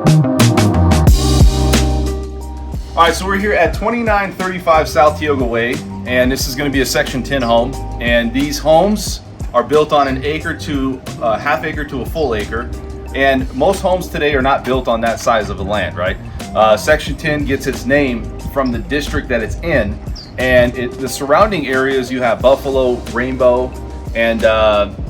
All right, so we're here at 2935 South Tioga Way, and this is going to be a Section 10 home. And these homes are built on an acre to half acre to a full acre. And most homes today are not built on that size of the land, right? Section 10 gets its name from the district that it's in, and the surrounding areas, you have Buffalo, Rainbow, and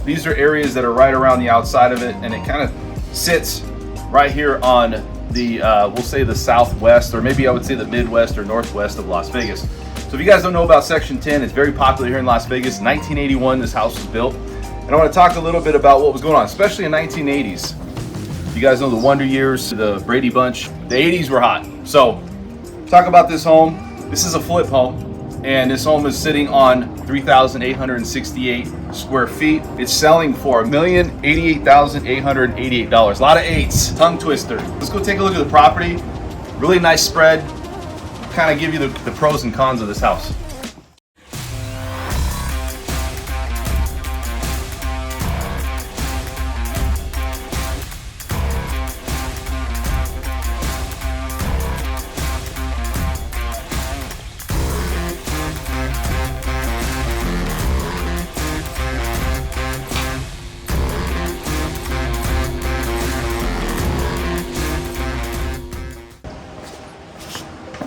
these are areas that are right around the outside of it, and it kind of sits right here on the, we'll say the southwest, or maybe I would say the midwest or northwest of Las Vegas. So if you guys don't know about Section 10, it's very popular here in Las Vegas. 1981, this house was built. And I want to talk a little bit about what was going on, especially in 1980s. You guys know the Wonder Years, the Brady Bunch. The 80s were hot. So talk about this home. This is a flip home, and this home is sitting on 3,868 square feet. It's selling for $1,088,888. A lot of eights, tongue twister. Let's go take a look at the property. Really nice spread. Kind of give you the pros and cons of this house.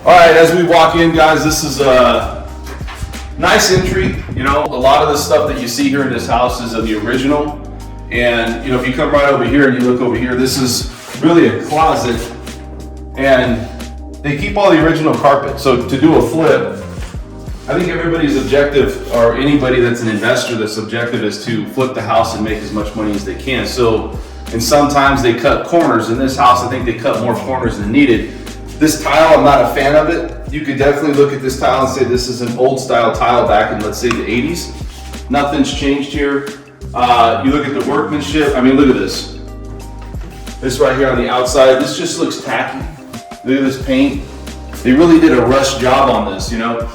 All right, as we walk in, guys, this is a nice entry. You know, a lot of the stuff that you see here in this house is of the original. And, you know, if you come right over here and you look over here, this is really a closet. And they keep all the original carpet. So to do a flip, I think everybody's objective, or anybody that's an investor that's objective, is to flip the house and make as much money as they can. So, and sometimes they cut corners. In this house, I think they cut more corners than needed. This tile, I'm not a fan of it. You could definitely look at this tile and say this is an old style tile back in, let's say, the 80s. Nothing's changed here. You look at the workmanship. I mean, look at this. This right here on the outside, this just looks tacky. Look at this paint. They really did a rush job on this, you know.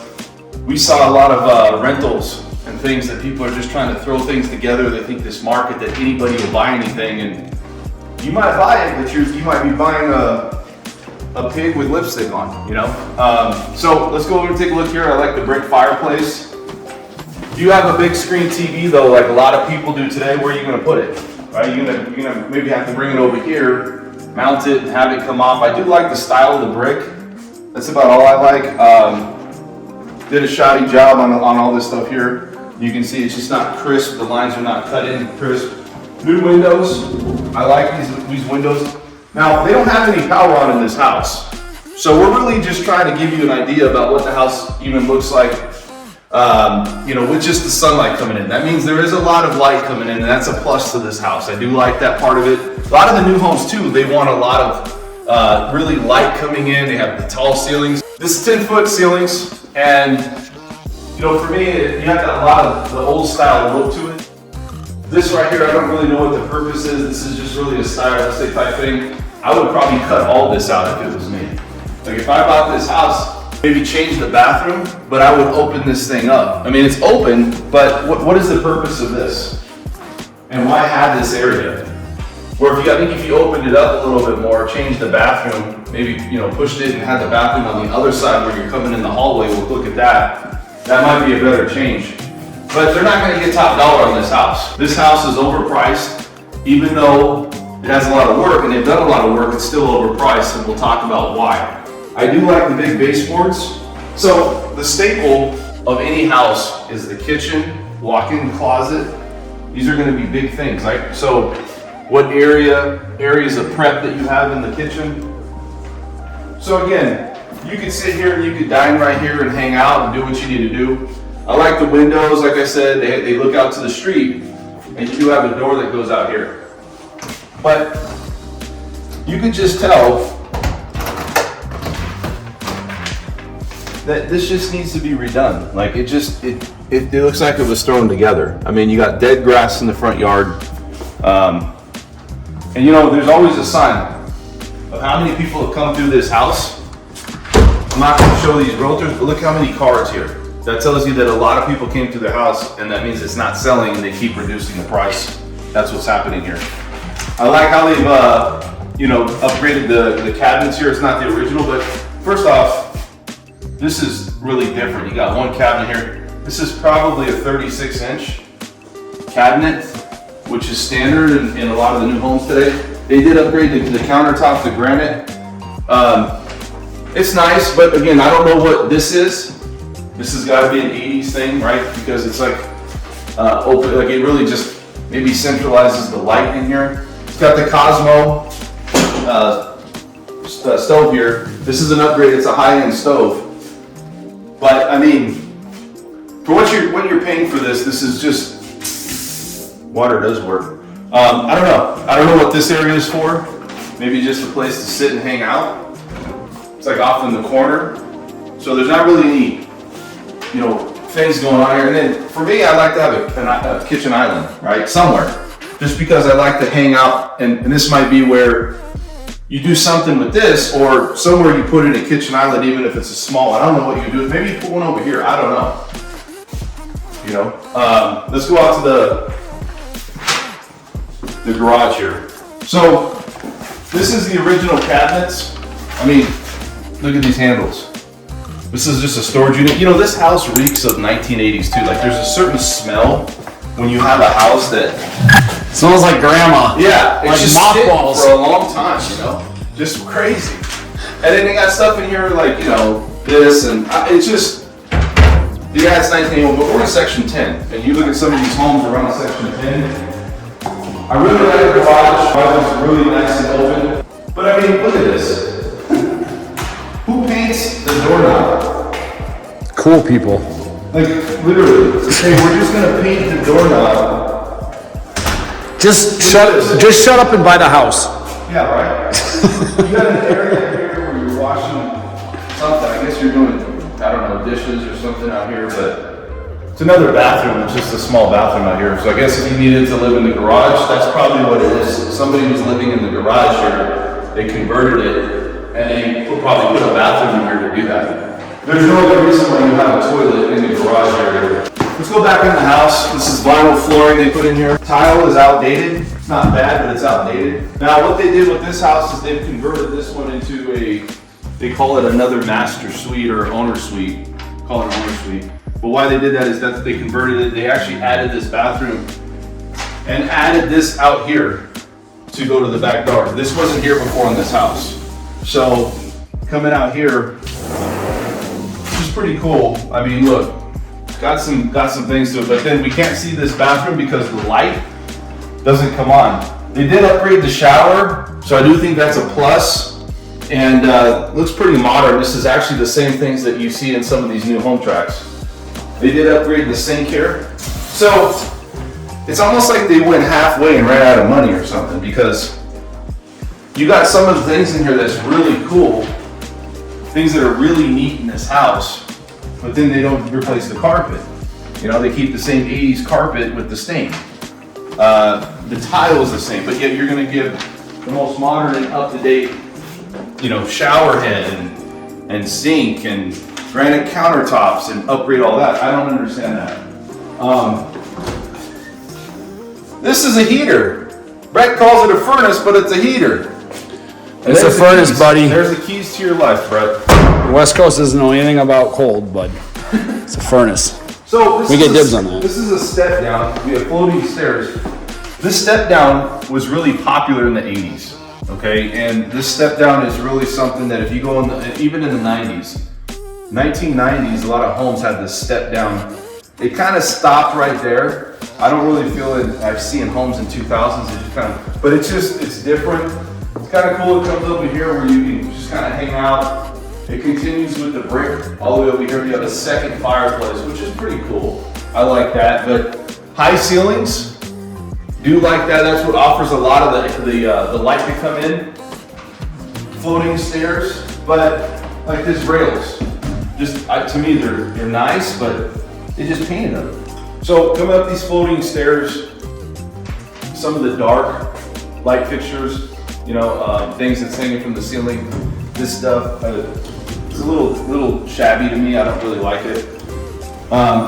We saw a lot of rentals and things that people are just trying to throw things together. They think this market that anybody will buy anything, and you might buy it, but you might be buying a pig with lipstick on, you know? So let's go over and take a look here. I like the brick fireplace. You have a big screen TV though, like a lot of people do today. Where are you gonna put it? Right? You're gonna maybe have to bring it over here, mount it, and have it come off. I do like the style of the brick. That's about all I like. Did a shoddy job on all this stuff here. You can see it's just not crisp. The lines are not cut in crisp. New windows. I like these windows. Now, they don't have any power on in this house. So we're really just trying to give you an idea about what the house even looks like, you know, with just the sunlight coming in. That means there is a lot of light coming in, and that's a plus to this house. I do like that part of it. A lot of the new homes too, they want a lot of really light coming in. They have the tall ceilings. This is 10-foot ceilings, and you know, for me, you have a lot of the old style look to it. This right here, I don't really know what the purpose is. This is just really a stylistic type thing. I would probably cut all this out if it was me. Like if I bought this house, maybe change the bathroom, but I would open this thing up. I mean, it's open, but what is the purpose of this? And why have this area? Or I think if you opened it up a little bit more, changed the bathroom, maybe, you know, pushed it and had the bathroom on the other side where you're coming in the hallway, we'll look at that. That might be a better change. But they're not gonna get top dollar on this house. This house is overpriced, even though it has a lot of work, and they've done a lot of work, it's still overpriced, and we'll talk about why. I do like the big baseboards. So the staple of any house is the kitchen, walk-in closet. These are gonna be big things, right? So what areas of prep that you have in the kitchen. So again, you could sit here and you could dine right here and hang out and do what you need to do. I like the windows, like I said, they look out to the street, and you do have a door that goes out here. But you could just tell that this just needs to be redone. Like it looks like it was thrown together. I mean, you got dead grass in the front yard. And you know, there's always a sign of how many people have come through this house. I'm not going to show these realtors, but look how many cars here. That tells you that a lot of people came through the house, and that means it's not selling and they keep reducing the price. That's what's happening here. I like how they've you know, upgraded the cabinets here. It's not the original, but first off, this is really different. You got one cabinet here. This is probably a 36-inch cabinet, which is standard in a lot of the new homes today. They did upgrade the countertop to granite. It's nice, but again, I don't know what this is. This has got to be an 80s thing, right? Because it's like open, like it really just maybe centralizes the light in here. It's got the Cosmo stove here. This is an upgrade. It's a high-end stove. But I mean, for what you're paying for this is just water does work. I don't know. I don't know what this area is for. Maybe just a place to sit and hang out. It's like off in the corner. So there's not really any, you know, things going on here. And then for me, I like to have a kitchen island, right? Somewhere. Just because I like to hang out. And this might be where you do something with this, or somewhere you put in a kitchen island, even if it's a small one. I don't know what you do. Maybe you put one over here. I don't know. You know, let's go out to the garage here. So this is the original cabinets. I mean, look at these handles. This is just a storage unit. You know, this house reeks of 1980s too. Like there's a certain smell when you have a house that smells like grandma. Yeah, like it's just mothballs for a long time, you know, just crazy. And then they got stuff in here like, you know, this and it's just, yeah, it's 1981, but we're in section 10. And you look at some of these homes around section 10. I really like the garage. It's really nice and open. But I mean, look at this. Who paints the doorknob? Cool people. Like literally, hey, we're just gonna paint the doorknob. Just shut up and buy the house. Yeah, right. You got an area here where you're washing something. I guess you're doing, I don't know, dishes or something out here, but it's another bathroom. It's just a small bathroom out here. So I guess if you needed to live in the garage, that's probably what it is. Somebody was living in the garage here. They converted it. And they probably put a bathroom in here to do that. There's no other reason why you have a toilet in the garage area. Let's go back in the house. This is vinyl flooring they put in here. Tile is outdated. It's not bad, but it's outdated. Now what they did with this house is they've converted this one into they call it another master suite or owner suite. Call it an owner suite. But why they did that is that they converted it. They actually added this bathroom and added this out here to go to the back door. This wasn't here before in this house. So coming out here, which is pretty cool. I mean, look, got some things to it, but then we can't see this bathroom because the light doesn't come on. They did upgrade the shower, so I do think that's a plus. And looks pretty modern. This is actually the same things that you see in some of these new home tracks. They did upgrade the sink here. So it's almost like they went halfway and ran out of money or something, because you got some of the things in here that's really cool, things that are really neat in this house, but then they don't replace the carpet. You know, they keep the same 80s carpet with the stain. The tile is the same, but yet you're gonna give the most modern and up-to-date, you know, shower head and sink and granite countertops and upgrade all that. I don't understand that. This is a heater. Brett calls it a furnace, but it's a heater. It's a furnace, buddy. There's the keys to your life, Brett. The West Coast doesn't know anything about cold, bud. It's a furnace. So we get dibs on that. This is a step down. We have floating stairs. This step down was really popular in the 80s, okay? And this step down is really something that if you go even in the 90s, 1990s, a lot of homes had this step down. It kind of stopped right there. I don't really feel it. I've seen homes in 2000s, it just kind of, but it's different. It's kind of cool. It comes over here where you can just kind of hang out. It continues with the brick all the way over here. You have a second fireplace, which is pretty cool. I like that. But high ceilings, do like that. That's what offers a lot of the light to come in. Floating stairs, but like this rails, just to me they're nice, but they just painted them. So coming up these floating stairs, some of the dark light fixtures. You know, things that's hanging from the ceiling. This stuff, it's a little shabby to me. I don't really like it.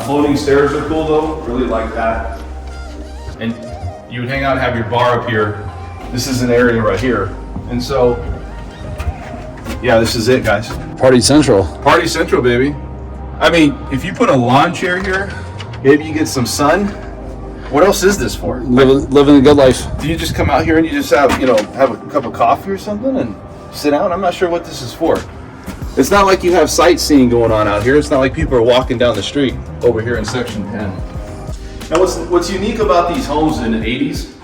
Floating stairs are cool though. Really like that. And you would hang out and have your bar up here. This is an area right here And so, yeah, this is it, guys. Party Central. Party Central, baby. I mean, if you put a lawn chair here, maybe you get some sun. What else is this for? Living a good life. Do you just come out here and you just have, you know, have a cup of coffee or something and sit down? I'm not sure what this is for. It's not like you have sightseeing going on out here. It's not like people are walking down the street over here in section 10. Now, what's unique about these homes in the 80s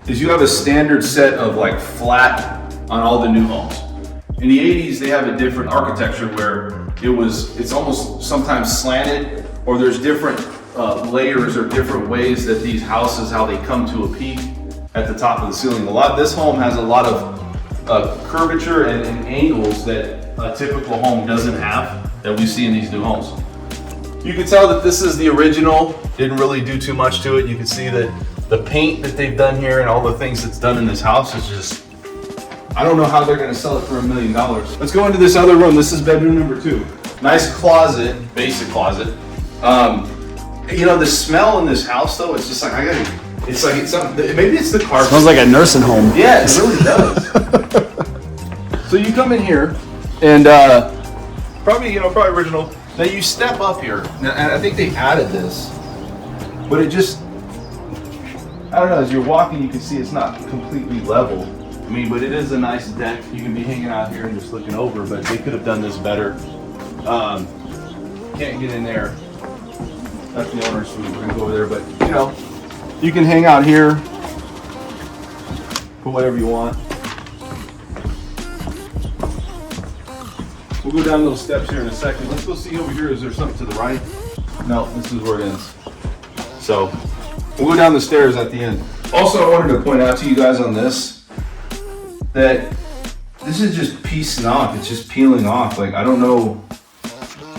is you have a standard set of like flat on all the new homes. In the 80s, they have a different architecture where it's almost sometimes slanted, or there's different layers or different ways that these houses, how they come to a peak at the top of the ceiling. This home has a lot of curvature and angles that a typical home doesn't have, that we see in these new homes. You can tell that this is the original, didn't really do too much to it. You can see that the paint that they've done here and all the things that's done in this house is just, I don't know how they're gonna sell it for $1 million. Let's go into this other room. This is bedroom number 2. Nice closet, basic closet. You know, the smell in this house though, it's just like, maybe it's the carpet. Smells like a nursing home. Yeah, it really does. So you come in here and probably original. Now you step up here, and I think they added this, but it just, I don't know, as you're walking you can see it's not completely level. I mean, but it is a nice deck. You can be hanging out here and just looking over, but they could have done this better. Can't get in there. That's the owner's suite. We're gonna go over there, but you know, you can hang out here, put whatever you want. We'll go down those steps here in a second. Let's go see over here. Is there something to the right? No, this is where it ends. So we'll go down the stairs at the end. Also, I wanted to point out to you guys on this that this is just piecing off. It's just peeling off. Like, I don't know.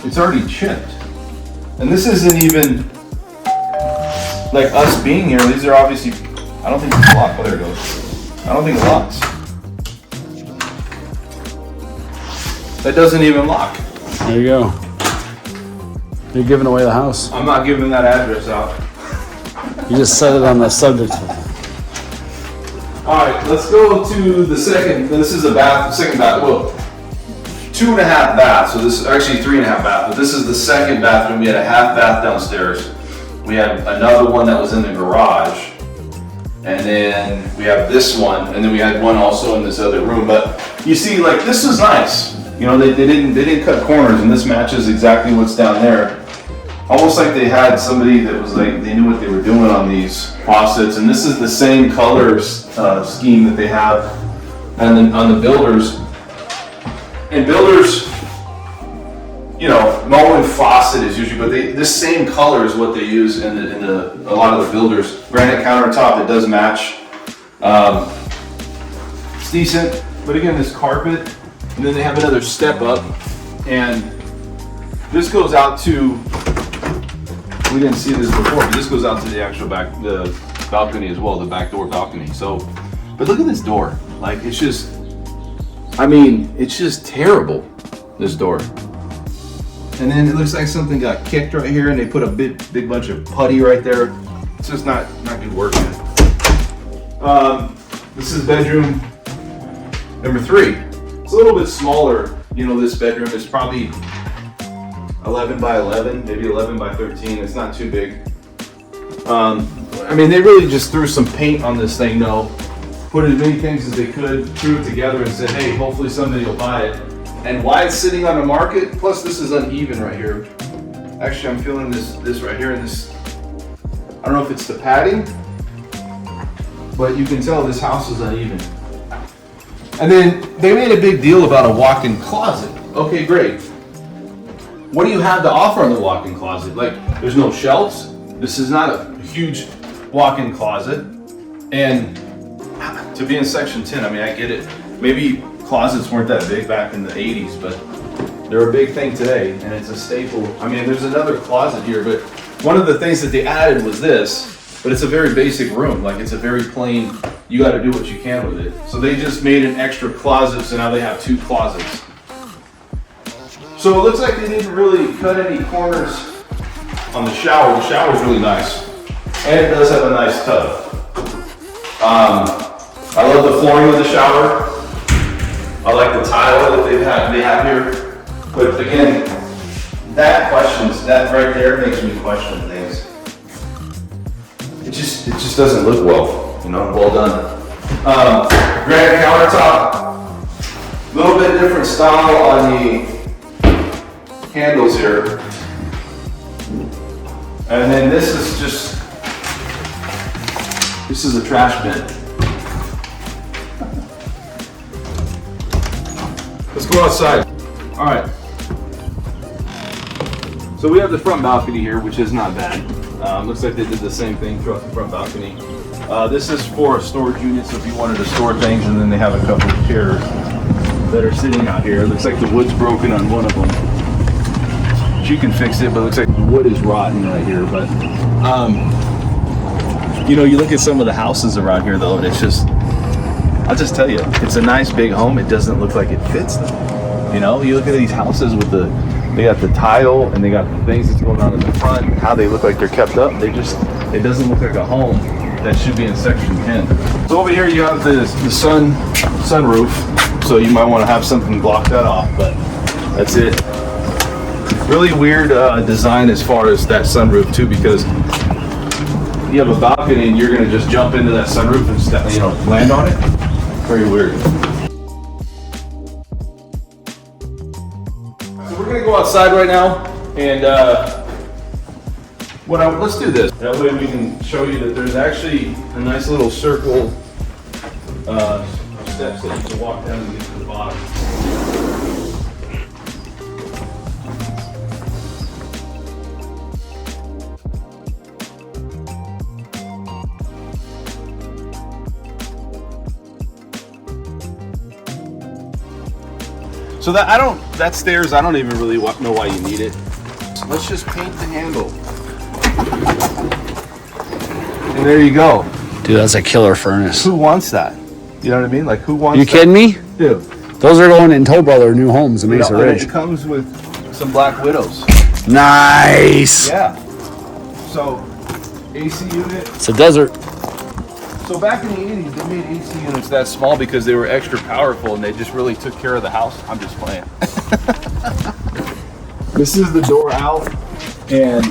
It's already chipped. And this isn't even like us being here. These are obviously, I don't think it's locked. Oh, there it goes. I don't think it locks. That doesn't even lock. There you go. You're giving away the house. I'm not giving that address out. You just said it on the subject. All right, let's go to the second. This is a second bath. Well, 2.5 baths. So this is actually 3.5 baths. But this is the second bathroom. We had a half bath downstairs. We had another one that was in the garage, and then we have this one, and then we had one also in this other room. But you see, like, this is nice. You know, they didn't cut corners, and this matches exactly what's down there. Almost like they had somebody that was like, they knew what they were doing on these faucets. And this is the same colors scheme that they have and then on the builders. And builders, you know, Moen faucet is usually, but this same color is what they use in a lot of the builders. Granite countertop, it does match. It's decent, but again, this carpet, and then they have another step up, and this goes out to, we didn't see this before, but this goes out to the actual the balcony as well, the back door balcony. So, but look at this door. Like, it's just, I mean, it's just terrible, this door. And then it looks like something got kicked right here, and they put a big bunch of putty right there. It's just not good work. This is bedroom number 3. It's a little bit smaller. You know, this bedroom is probably 11 by 11, maybe 11 by 13. It's not too big. I mean, they really just threw some paint on this thing, though. Put as many things as they could, threw it together and said, hey, hopefully somebody will buy it. And why it's sitting on the market, plus this is uneven right here. Actually, I'm feeling this right here, and this, I don't know if it's the padding, but you can tell this house is uneven. And then they made a big deal about a walk-in closet. Okay, great. What do you have to offer on the walk-in closet? Like, there's no shelves. This is not a huge walk-in closet. And to be in section 10, I mean, I get it. Maybe closets weren't that big back in the 80s, but they're a big thing today, and it's a staple. I mean, there's another closet here, but one of the things that they added was this, but it's a very basic room. Like, it's a very plain, you got to do what you can with it. So they just made an extra closet, so now they have 2 closets. So it looks like they didn't really cut any corners on the shower. The shower's really nice, and it does have a nice tub. I love the flooring of the shower. I like the tile that they have here. But again, that right there makes me question things. It just doesn't look well, you know, well done. Granite countertop, a little bit different style on the handles here. And then this is a trash bin. Let's go outside. All right. So we have the front balcony here, which is not bad. Looks like they did the same thing throughout the front balcony. This is for a storage unit, so if you wanted to store things, and then they have a couple of chairs that are sitting out here. It looks like the wood's broken on one of them. You can fix it, but it looks like the wood is rotten right here. But you know, you look at some of the houses around here though, and it's just, I'll just tell you, it's a nice big home. It doesn't look like it fits them. You know, you look at these houses with they got the tile and they got the things that's going on in the front, how they look like they're kept up. It doesn't look like a home that should be in section 10. So over here you have the sunroof, so you might want to have something block that off, but that's it. Really weird design as far as that sunroof too, because you have a balcony and you're gonna just jump into that sunroof and land on it. Very weird. So we're gonna go outside right now, and let's do this. That way we can show you that there's actually a nice little circle steps that you can walk down and get to the bottom. So that stairs, I don't even really know why you need it. So let's just paint the handle. And there you go. Dude, that's a killer furnace. Who wants that? You know what I mean? Like, who wants You kidding me? Dude. Those are going in Toll Brother new homes in Mesa Ridge. It comes with some Black Widows. Nice. Yeah. So, AC unit. It's a desert. So back in the 80s, they made AC units that small because they were extra powerful and they just really took care of the house. I'm just playing. This is the door out, and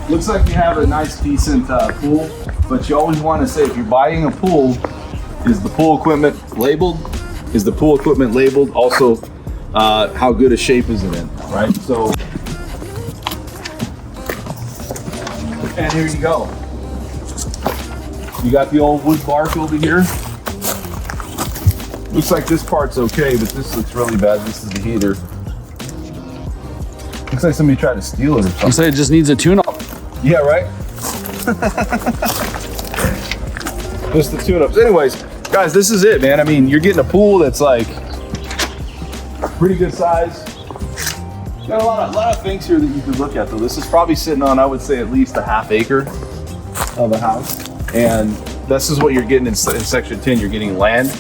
looks like you have a nice, decent pool, but you always want to say, if you're buying a pool, is the pool equipment labeled? Is the pool equipment labeled? Also, how good a shape is it in, right? So, and here you go. You got the old wood bark over here. Looks like this part's okay, but this looks really bad. This is the heater. Looks like somebody tried to steal it or something. You said it just needs a tune-up. Yeah, right? Just the tune-ups. Anyways, guys, this is it, man. I mean, you're getting a pool that's like pretty good size. Got a lot of things here that you could look at though. This is probably sitting on, I would say, at least a half acre of a house. And this is what you're getting in section 10. You're getting land,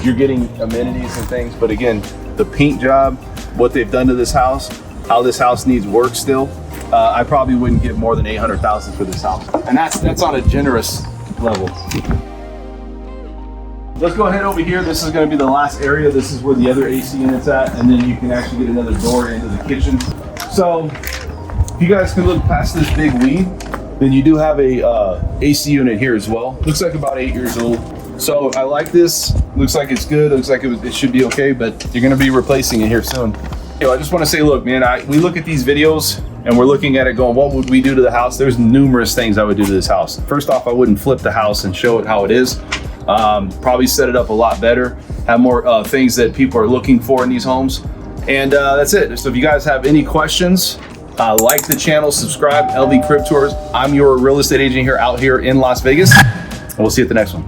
you're getting amenities and things. But again, the paint job, what they've done to this house, how this house needs work still. I probably wouldn't give more than $800,000 for this house. And that's on a generous level. Let's go ahead over here. This is going to be the last area. This is where the other AC unit's at. And then you can actually get another door into the kitchen. So if you guys can look past this big weed, then you do have a AC unit here as well. Looks like about 8 years old. So I like this. Looks like it's good. Looks like it should be okay, but you're gonna be replacing it here soon. I just wanna say, look, man, we look at these videos and we're looking at it going, what would we do to the house? There's numerous things I would do to this house. First off, I wouldn't flip the house and show it how it is. Probably set it up a lot better. Have more things that people are looking for in these homes. And that's it. So if you guys have any questions, like the channel, subscribe, LV Crib Tours. I'm your real estate agent out here in Las Vegas, and we'll see you at the next one.